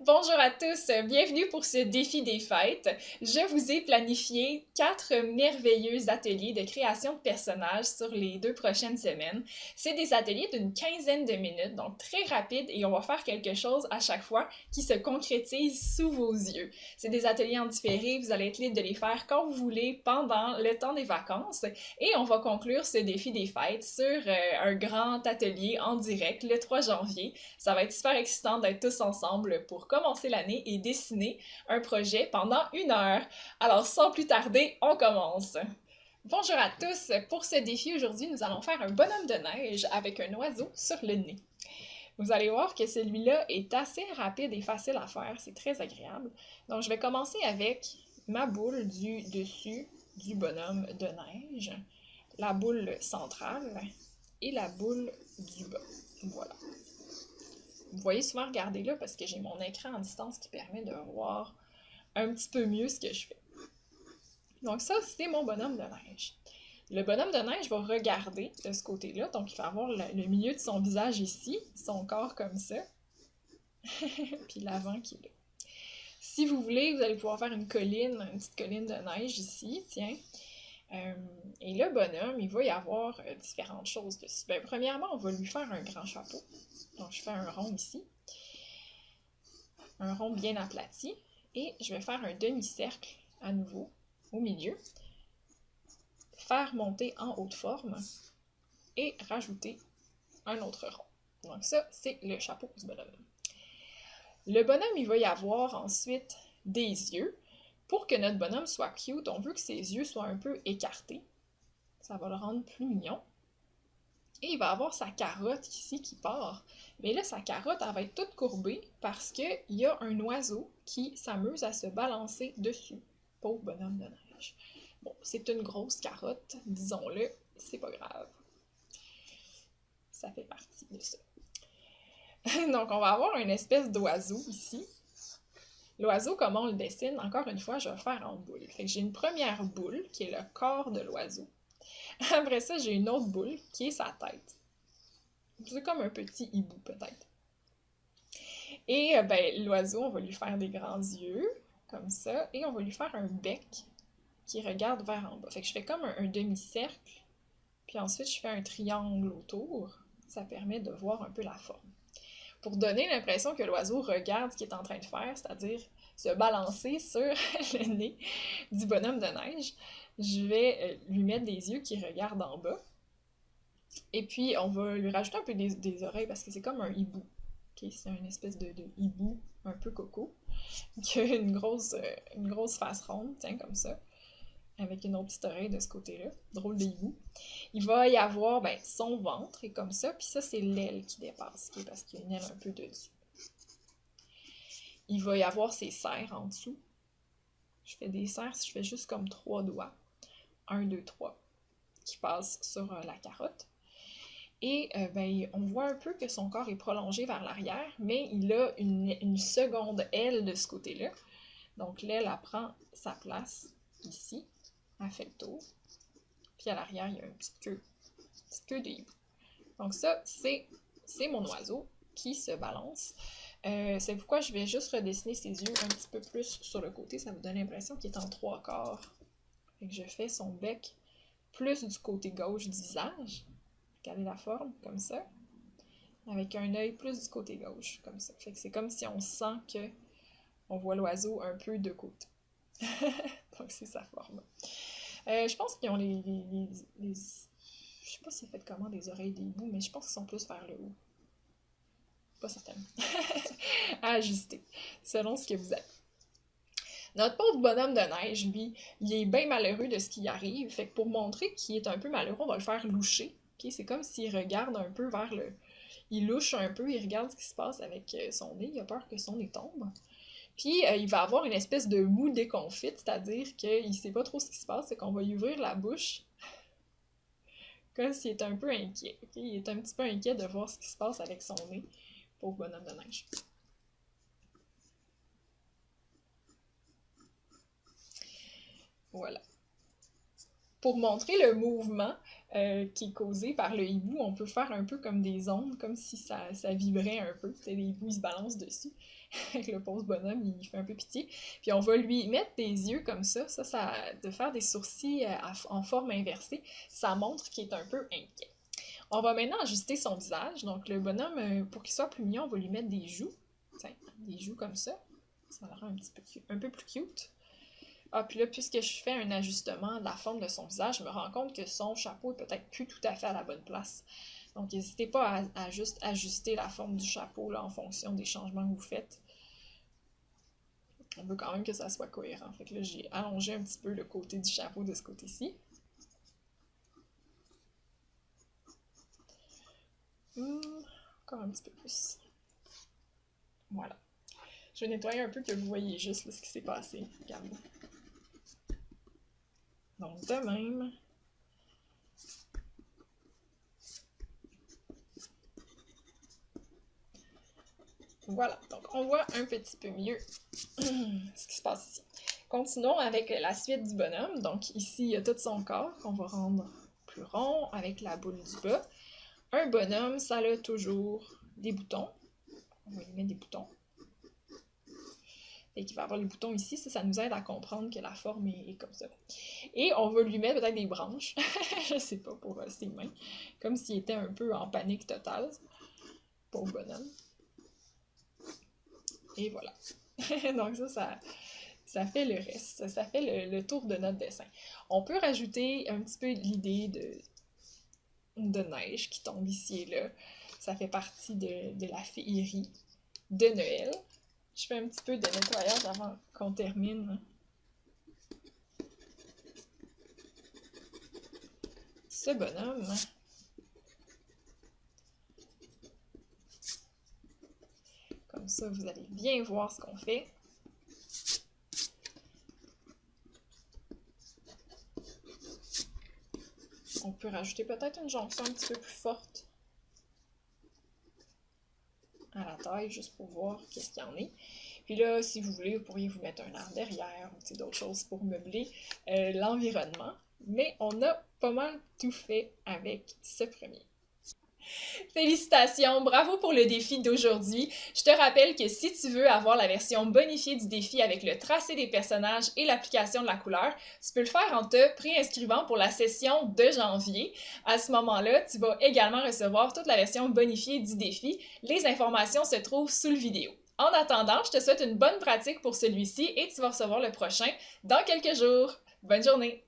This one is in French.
Bonjour à tous, bienvenue pour ce défi des fêtes. Je vous ai planifié 4 merveilleux ateliers de création de personnages sur les 2 prochaines semaines. C'est des ateliers d'une quinzaine de minutes, donc très rapides et on va faire quelque chose à chaque fois qui se concrétise sous vos yeux. C'est des ateliers en différé, vous allez être libre de les faire quand vous voulez pendant le temps des vacances et on va conclure ce défi des fêtes sur un grand atelier en direct le 3 janvier. Ça va être super excitant d'être tous ensemble pour commencer l'année et dessiner un projet pendant 1 heure. Alors sans plus tarder, on commence! Bonjour à tous! Pour ce défi aujourd'hui, nous allons faire un bonhomme de neige avec un oiseau sur le nez. Vous allez voir que celui-là est assez rapide et facile à faire, c'est très agréable. Donc je vais commencer avec ma boule du dessus du bonhomme de neige, la boule centrale et la boule du bas. Voilà. Vous voyez souvent regarder là parce que j'ai mon écran en distance qui permet de voir un petit peu mieux ce que je fais. Donc ça, c'est mon bonhomme de neige. Le bonhomme de neige va regarder de ce côté-là, donc il va avoir le milieu de son visage ici, son corps comme ça, puis l'avant qui est là. Si vous voulez, vous allez pouvoir faire une petite colline de neige ici, tiens. Et le bonhomme, il va y avoir différentes choses dessus. Ben, premièrement, on va lui faire un grand chapeau. Donc je fais un rond ici. Un rond bien aplati. Et je vais faire un demi-cercle à nouveau au milieu. Faire monter en haute forme. Et rajouter un autre rond. Donc ça, c'est le chapeau du bonhomme. Le bonhomme, il va y avoir ensuite des yeux. Pour que notre bonhomme soit cute, on veut que ses yeux soient un peu écartés. Ça va le rendre plus mignon. Et il va avoir sa carotte ici qui part. Mais là, sa carotte, elle va être toute courbée parce qu'il y a un oiseau qui s'amuse à se balancer dessus. Pauvre bonhomme de neige. Bon, c'est une grosse carotte, disons-le, c'est pas grave. Ça fait partie de ça. Donc, on va avoir une espèce d'oiseau ici. L'oiseau, comment on le dessine, encore une fois, je vais le faire en boule. Fait que j'ai une première boule qui est le corps de l'oiseau. Après ça, j'ai une autre boule qui est sa tête. C'est comme un petit hibou, peut-être. Et ben, l'oiseau, on va lui faire des grands yeux, comme ça, et on va lui faire un bec qui regarde vers en bas. Fait que je fais comme un demi-cercle, puis ensuite je fais un triangle autour. Ça permet de voir un peu la forme. Pour donner l'impression que l'oiseau regarde ce qu'il est en train de faire, c'est-à-dire se balancer sur le nez du bonhomme de neige, je vais lui mettre des yeux qui regardent en bas. Et puis, on va lui rajouter un peu des oreilles parce que c'est comme un hibou. Okay? C'est une espèce de hibou un peu coco qui a une grosse face ronde, tiens, comme ça, avec une autre petite oreille de ce côté-là. Drôle de hibou. Il va y avoir ben, son ventre et comme ça, puis ça, c'est l'aile qui dépasse, okay? Parce qu'il y a une aile un peu dessus. Il va y avoir ses serres en dessous. Je fais des serres, je fais juste comme 3 doigts. 1, 2, 3, qui passent sur la carotte. Et ben, on voit un peu que son corps est prolongé vers l'arrière, mais il a une seconde aile de ce côté-là. Donc l'aile, elle prend sa place ici, elle fait le tour. Puis à l'arrière, il y a une petite queue de hibou. Donc ça, c'est mon oiseau qui se balance. C'est pourquoi je vais juste redessiner ses yeux un petit peu plus sur le côté. Ça vous donne l'impression qu'il est en 3/4. Fait que je fais son bec plus du côté gauche du visage. Regardez la forme, comme ça. Avec un œil plus du côté gauche, comme ça. Fait que c'est comme si on sent que on voit l'oiseau un peu de côté. Donc c'est sa forme. Je pense qu'ils ont je sais pas si c'est fait comment des oreilles des hiboux, mais je pense qu'ils sont plus vers le haut. Pas certaine. À ajuster, selon ce que vous avez. Notre pauvre bonhomme de neige, lui, il est bien malheureux de ce qui arrive. Fait que pour montrer qu'il est un peu malheureux, on va le faire loucher. Okay? C'est comme s'il regarde un peu vers le... Il louche un peu, il regarde ce qui se passe avec son nez, il a peur que son nez tombe. Puis il va avoir une espèce de moue déconfite, c'est-à-dire qu'il sait pas trop ce qui se passe, c'est qu'on va lui ouvrir la bouche comme s'il est un peu inquiet. Okay? Il est un petit peu inquiet de voir ce qui se passe avec son nez, pauvre bonhomme de neige. Voilà. Pour montrer le mouvement qui est causé par le hibou, on peut faire un peu comme des ondes, comme si ça vibrait un peu. Les hiboux, ils se balancent dessus. avec le pauvre bonhomme, il fait un peu pitié. Puis on va lui mettre des yeux comme ça, de faire des sourcils en forme inversée, ça montre qu'il est un peu inquiet. On va maintenant ajuster son visage, donc le bonhomme, pour qu'il soit plus mignon, on va lui mettre des joues, tiens, des joues comme ça le rend un peu plus cute. Ah, puis là, puisque je fais un ajustement de la forme de son visage, je me rends compte que son chapeau est peut-être plus tout à fait à la bonne place. Donc, n'hésitez pas à juste ajuster la forme du chapeau là, en fonction des changements que vous faites. On veut quand même que ça soit cohérent. Fait que là, j'ai allongé un petit peu le côté du chapeau de ce côté-ci. Encore un petit peu plus. Voilà. Je vais nettoyer un peu que vous voyez juste là, ce qui s'est passé. Regardez. Donc, de même. Voilà, donc on voit un petit peu mieux ce qui se passe ici. Continuons avec la suite du bonhomme. Donc ici, il y a tout son corps qu'on va rendre plus rond avec la boule du bas. Un bonhomme, ça a toujours des boutons. On va lui mettre des boutons. Et qu'il va avoir les boutons ici, ça nous aide à comprendre que la forme est comme ça. Et on va lui mettre peut-être des branches, je sais pas, pour ses mains, comme s'il était un peu en panique totale. Pauvre bonhomme. Et voilà. Donc ça fait le reste. Ça fait le tour de notre dessin. On peut rajouter un petit peu l'idée de neige qui tombe ici et là. Ça fait partie de la féerie de Noël. Je fais un petit peu de nettoyage avant qu'on termine ce bonhomme. Comme ça, vous allez bien voir ce qu'on fait. On peut rajouter peut-être une jonction un petit peu plus forte à la taille, juste pour voir qu'est-ce qu'il y en est. Puis là, si vous voulez, vous pourriez vous mettre un arbre derrière ou d'autres choses pour meubler l'environnement. Mais on a pas mal tout fait avec ce premier. Félicitations, bravo pour le défi d'aujourd'hui. Je te rappelle que si tu veux avoir la version bonifiée du défi avec le tracé des personnages et l'application de la couleur, tu peux le faire en te préinscrivant pour la session de janvier. À ce moment-là, tu vas également recevoir toute la version bonifiée du défi. Les informations se trouvent sous le vidéo. En attendant, je te souhaite une bonne pratique pour celui-ci et tu vas recevoir le prochain dans quelques jours. Bonne journée!